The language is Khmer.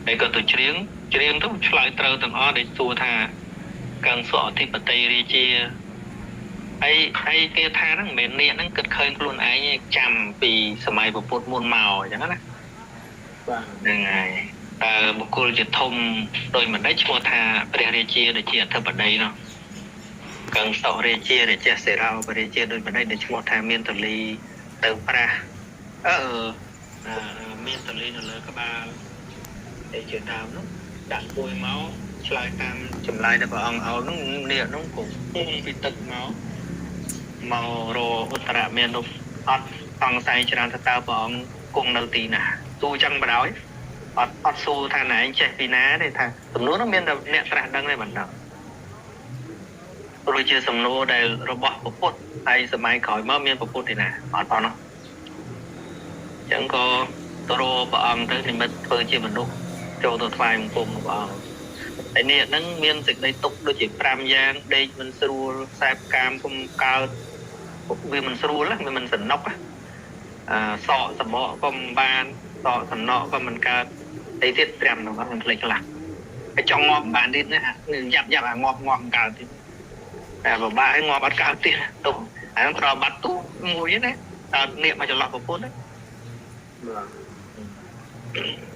ហើយក៏ទៅច្រៀងទៅឆ្លើយត្រូវទាំងអស់ដែលសួរថាកាន់សក់អធិបតីរាជាហើយគេថាហ្នឹងមិនមែននាគហ្នឹងគិតឃើញខ្លួនឯងចាំពីសម័យពុទ្ធមុនមកអញ្ចឹងណាបាទហ្នឹងហើយតើបុគ្គលជាធំដោយមិនដេចឈ្មោះថាព្រះរាជាដែលជាអធិបតីនោះកាន់សក់រាជាសេរោបរាជាដោយមិនដេចដែលឈ្មោះថាមានទលីទៅប្រាស់មានទលីនៅលើក្បាលឯជាតាមនោះដាក់ពួយមកឆ្លើយតាមចម្លើយដែលព្រះអង្គឲ្យនោះនាគនោះក៏ពុំពីទឹកមករឧត្តរមាននោះអត់សង្ស័យច្រើនថាតើព្រះអង្គគង់នៅទីណាទូចឹងបដ ாய் អត់សួរថាណែឯងចេះពីណាទេថាសំណួរនោះមានតែអ្នកត្រាស់ដឹងទេបណ្ដោះព្រោះជាសំណួរដែលរបស់ពុទ្ធហើយសម័យក្រោយមកមានពុទ្ធទីណាអត់ផងនោះចឹងក៏ទៅរកព្រះអង្គទៅនិមិត្តធ្វើជាមនុស្សចូលទៅថ្វាយបង្គំព្រះអង្គហើយនេះហ្នឹងមានសេចក្តីទុកដូចជា5យ៉ាងដេកមិនស្រួលខ្សែកាមគុំកើតវាមិនស្រួលវាមិនសំណុកសក់សបកក៏មិនបានសក់សំណក់ក៏មិនកើតអីទៀត5ហ្នឹងអត់មិនភ្លេចខ្លះហើយចង់ងាប់បានទៀតណាយ៉ាប់អាងាប់កើតទៀតតែបបាក់ឲ្យងាប់អត់កើតទៀតទុកហើយប្របាត់ទូមួយណាតើនាគមកចន្លោះប្រពន្ធណាបាទ